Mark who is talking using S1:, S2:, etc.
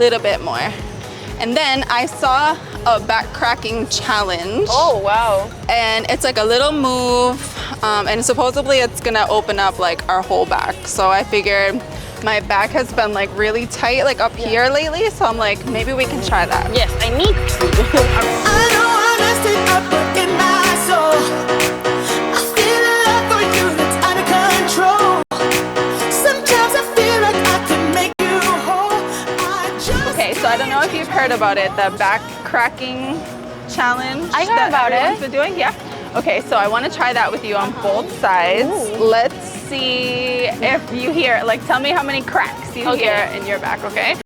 S1: little bit more. And then I saw a back cracking challenge.
S2: Oh, wow.
S1: And it's like a little move, and supposedly it's gonna open up like our whole back. So I figured my back has been like really tight, like up here lately. So I'm like, maybe we can try that.
S2: Yes, I need to.
S3: I know I messed it up, but in my soul, I feel a love for you that's out of control. Sometimes I feel like I can make you whole.
S1: Okay, so I don't know if you've heard about it, the back cracking challenge.
S2: I heard about
S1: everyone's
S2: it.
S1: been doing, yeah. Okay, so I want to try that with you on both sides.
S2: Ooh.
S1: Let's see if you hear, like, tell me how many cracks you hear in your back, okay?